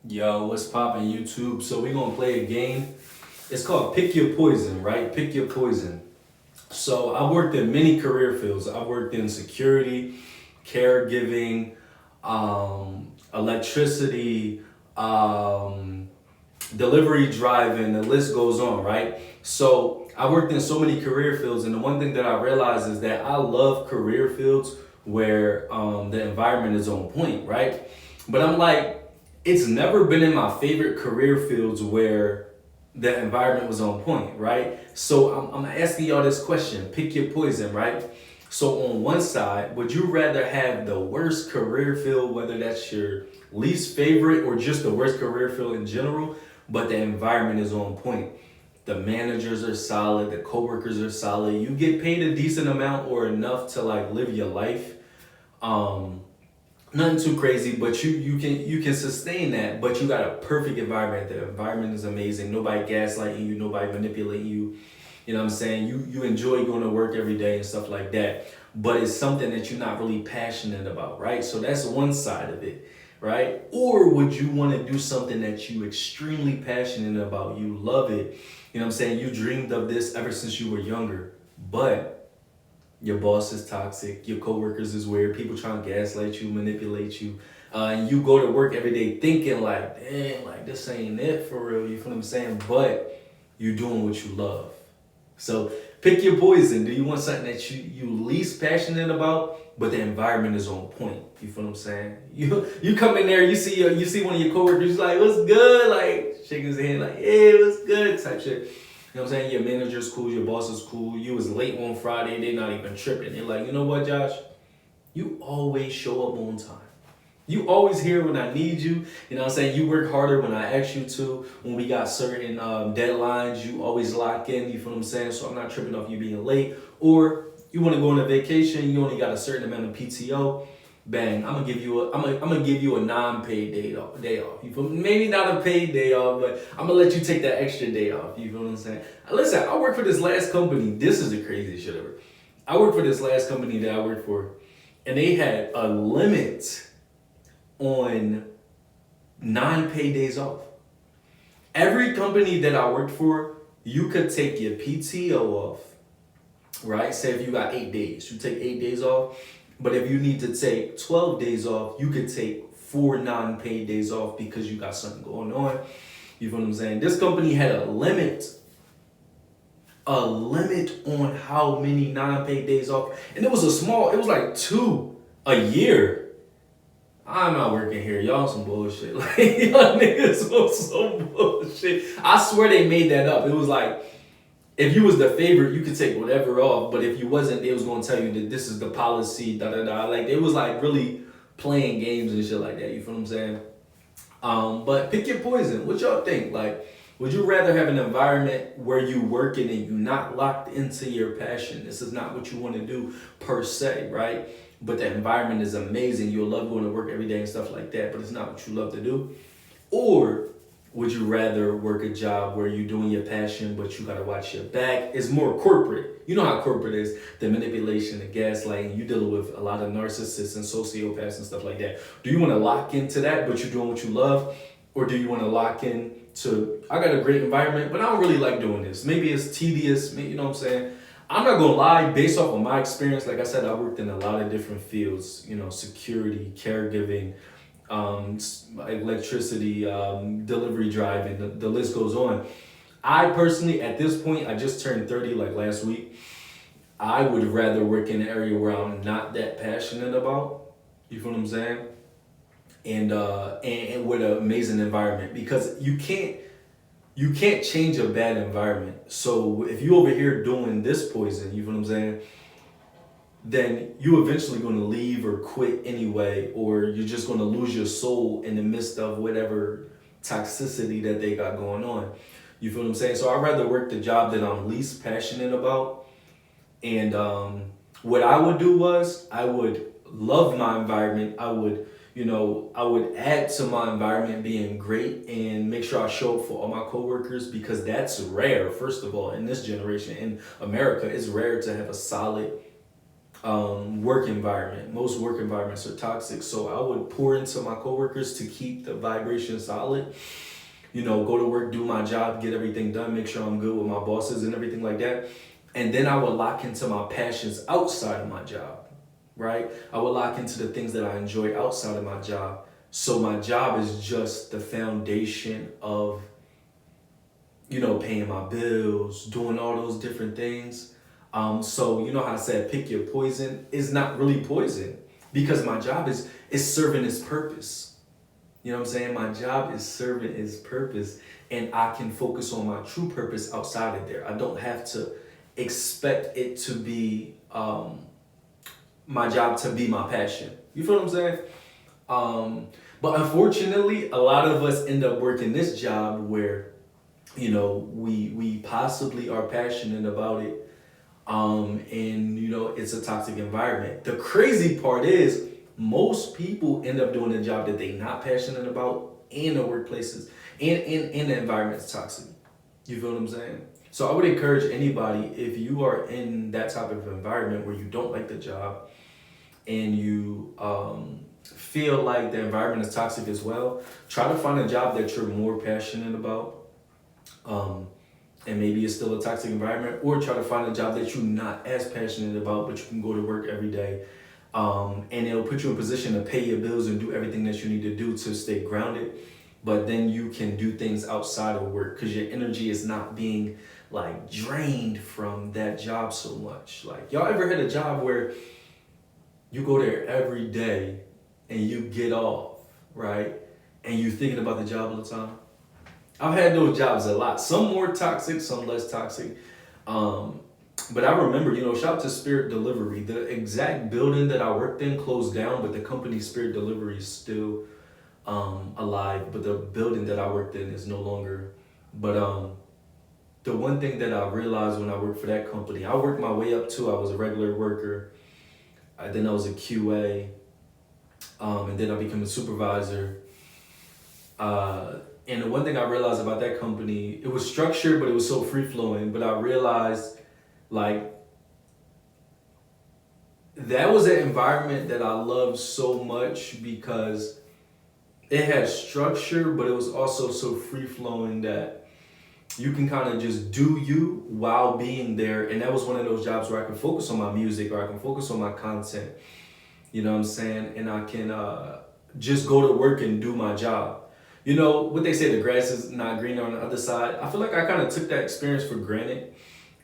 Yo, what's poppin' YouTube? So we gonna play a game. It's called Pick Your Poison, right? Pick Your Poison. So I worked in many career fields. I worked in security, caregiving, electricity, delivery driving, the list goes on, right? So I worked in so many career fields, and the one thing that I realized is that I love career fields where the environment is on point, right? But I'm like, it's never been in my favorite career fields where the environment was on point, right? So I'm asking y'all this question: pick your poison, right? So on one side, would you rather have the worst career field, whether that's your least favorite or just the worst career field in general, but the environment is on point? The managers are solid, the coworkers are solid. You get paid a decent amount or enough to like live your life. Um, Nothing too crazy, but you can sustain that. But you got a perfect environment. The environment is amazing. Nobody gaslighting you. Nobody manipulating you. You know what I'm saying? You enjoy going to work every day and stuff like that. But it's something that you're not really passionate about, right? So that's one side of it, right? Or would you want to do something that you extremely passionate about? You love it. You know what I'm saying? You dreamed of this ever since you were younger, but your boss is toxic, your coworkers is weird, people trying to gaslight you, manipulate you, and you go to work every day thinking like, damn, like this ain't it for real. You feel what I'm saying? But you doing what you love. So pick your poison. Do you want something that you least passionate about, but the environment is on point? You feel what I'm saying? You come in there, you see one of your coworkers like, what's good? Like shaking his hand like, hey, what's good? Type shit. You know what I'm saying? Your manager's cool, your boss is cool. You was late on Friday, they're not even tripping. They're like, you know what, Josh? You always show up on time. You always here when I need you. You know what I'm saying? You work harder when I ask you to. When we got certain deadlines, you always lock in. You feel what I'm saying? So I'm not tripping off you being late. Or you want to go on a vacation, you only got a certain amount of PTO. Bang! I'm gonna give you a non-paid day off. You feel me? Maybe not a paid day off, but I'm gonna let you take that extra day off. You feel what I'm saying? Listen, I work for this last company. This is the craziest shit ever. I worked for this last company that I worked for, and they had a limit on non-paid days off. Every company that I worked for, you could take your PTO off, right? Say if you got 8 days, you take 8 days off. But if you need to take 12 days off, you could take 4 non-paid days off because you got something going on. You feel what I'm saying? This company had a limit on how many non-paid days off. And it was like 2 a year. I'm not working here. Y'all some bullshit. Like, y'all niggas on some bullshit. I swear they made that up. It was like, if you was the favorite, you could take whatever off. But if you wasn't, they was going to tell you that this is the policy, da da da. Like, it was like really playing games and shit like that. You feel what I'm saying? But pick your poison. What y'all think? Like, would you rather have an environment where you working and you not locked into your passion? This is not what you want to do per se, right? But the environment is amazing. You'll love going to work every day and stuff like that, but it's not what you love to do. Or would you rather work a job where you're doing your passion, but you gotta watch your back? It's more corporate. You know how corporate is, the manipulation, the gaslighting. You dealing with a lot of narcissists and sociopaths and stuff like that. Do you want to lock into that, but you're doing what you love, or do you want to lock in to I got a great environment, but I don't really like doing this. Maybe it's tedious. Maybe, you know what I'm saying? I'm not gonna lie. Based off of my experience, like I said, I worked in a lot of different fields. You know, security, caregiving, electricity, delivery driving, the list goes on. I personally, at this point, I just turned 30 like last week. I would rather work in an area where I'm not that passionate about. You feel what I'm saying? And with an amazing environment, because you can't change a bad environment. So if you over here doing this poison, you feel what I'm saying? Then you eventually going to leave or quit anyway, or you're just going to lose your soul in the midst of whatever toxicity that they got going on. You feel what I'm saying? So I'd rather work the job that I'm least passionate about. And what I would do was I would love my environment. I would add to my environment being great and make sure I show up for all my coworkers, because that's rare. First of all, in this generation in America, it's rare to have a solid work environment. Most work environments are toxic. So I would pour into my coworkers to keep the vibration solid. Go to work, do my job, get everything done, make sure I'm good with my bosses and everything like that. And then I would lock into my passions outside of my job, right? I would lock into the things that I enjoy outside of my job. So my job is just the foundation of, paying my bills, doing all those different things. So you know how I said pick your poison is not really poison because my job is serving its purpose. You know what I'm saying? My job is serving its purpose and I can focus on my true purpose outside of there. I don't have to expect it to be my job to be my passion. You feel what I'm saying? But unfortunately, a lot of us end up working this job where, we possibly are passionate about it. And it's a toxic environment. The crazy part is most people end up doing a job that they're not passionate about in the workplaces and in the environment's toxic. You feel what I'm saying? So I would encourage anybody, if you are in that type of environment where you don't like the job and you feel like the environment is toxic as well, try to find a job that you're more passionate about. And maybe it's still a toxic environment, or try to find a job that you're not as passionate about, but you can go to work every day. And it'll put you in a position to pay your bills and do everything that you need to do to stay grounded. But then you can do things outside of work because your energy is not being like drained from that job so much. Like, y'all ever had a job where you go there every day and you get off, right? And you're thinking about the job all the time? I've had those jobs a lot. Some more toxic, some less toxic. But I remember, shout out to Spirit Delivery. The exact building that I worked in closed down, but the company Spirit Delivery is still alive. But the building that I worked in is no longer. But the one thing that I realized when I worked for that company, I worked my way up to, I was a regular worker. Then I was a QA. And then I became a supervisor. And the one thing I realized about that company, it was structured, but it was so free flowing. But I realized, like, that was an environment that I loved so much because it had structure, but it was also so free flowing that you can kind of just do you while being there. And that was one of those jobs where I can focus on my music or I can focus on my content. You know what I'm saying? And I can just go to work and do my job. What they say, the grass is not greener on the other side. I feel like I kind of took that experience for granted.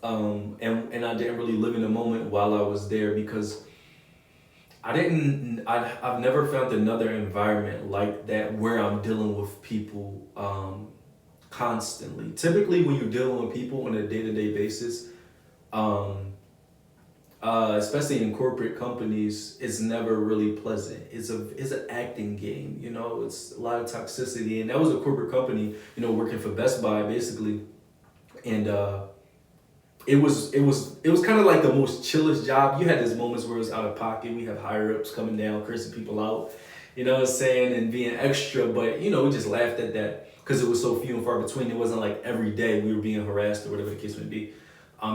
And I didn't really live in the moment while I was there because I've never found another environment like that where I'm dealing with people constantly. Typically, when you're dealing with people on a day-to-day basis, especially in corporate companies, it's never really pleasant. It's an acting game, it's a lot of toxicity. And that was a corporate company, working for Best Buy basically. And it was kind of like the most chillest job. You had these moments where it was out of pocket. We have higher ups coming down, cursing people out, you know what I'm saying, and being extra. But we just laughed at that because it was so few and far between. It wasn't like every day we were being harassed or whatever the case may be.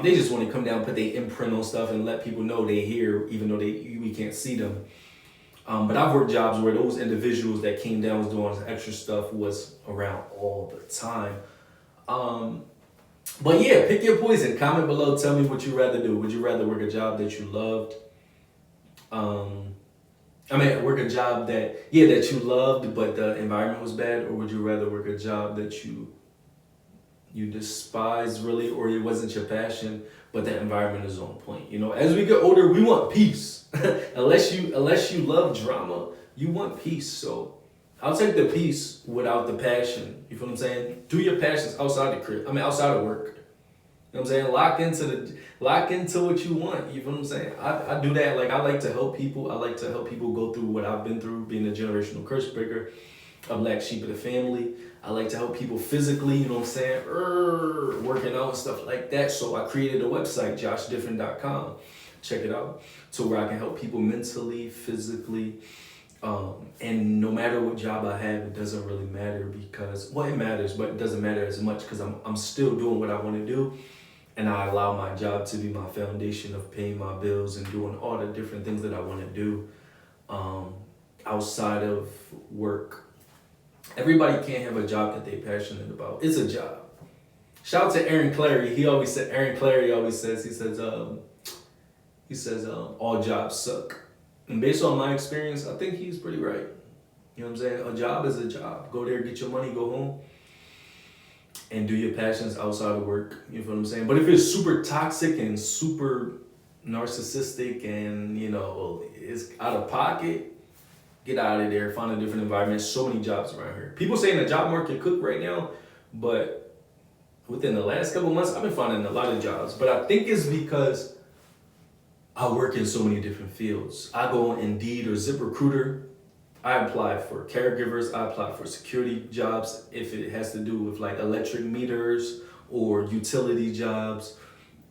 They just want to come down, put their imprint on stuff, and let people know they're here, even though we can't see them. But I've worked jobs where those individuals that came down was doing extra stuff was around all the time. But yeah, pick your poison. Comment below. Tell me what you'd rather do. Would you rather work a job that you loved? Work a job that you loved, but the environment was bad, or would you rather work a job that you despise really, or it wasn't your passion, but the environment is on point? As we get older, we want peace. unless you love drama, you want peace. So I'll take the peace without the passion. You feel what I'm saying? Do your passions outside the crib. Outside of work. You know what I'm saying? Lock into what you want. You feel what I'm saying? I do that. Like, I like to help people. I like to help people go through what I've been through, being a generational curse breaker, a black sheep of the family. I like to help people physically, you know what I'm saying? Working out and stuff like that. So I created a website, Joshdifferent.com. Check it out. So where I can help people mentally, physically. And no matter what job I have, it doesn't really matter because, it matters, but it doesn't matter as much because I'm still doing what I want to do. and I allow my job to be my foundation of paying my bills and doing all the different things that I want to do outside of work. Everybody can't have a job that they're passionate about. It's a job. Shout out to Aaron Clary. Aaron Clary always says, all jobs suck. And based on my experience, I think he's pretty right. You know what I'm saying? A job is a job. Go there, get your money, go home, and do your passions outside of work. You know what I'm saying? But if it's super toxic and super narcissistic and, it's out of pocket, get out of there, find a different environment. So many jobs around here. People saying the job market cooked right now, but within the last couple months, I've been finding a lot of jobs. But I think it's because I work in so many different fields. I go on Indeed or ZipRecruiter. I apply for caregivers. I apply for security jobs if it has to do with like electric meters or utility jobs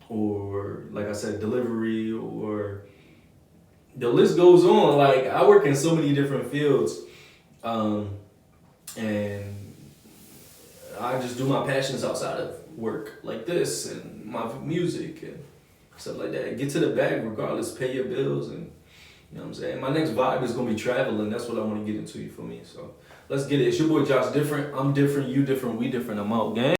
or, like I said, delivery, or the list goes on. Like, I work in so many different fields, and I just do my passions outside of work, like this and my music and stuff like that. Get to the bag regardless, pay your bills, and you know what I'm saying? My next vibe is gonna be traveling. That's what I want to get into, you feel me? So let's get it. It's your boy Josh Different. I'm different, you different, we different. I'm out, gang.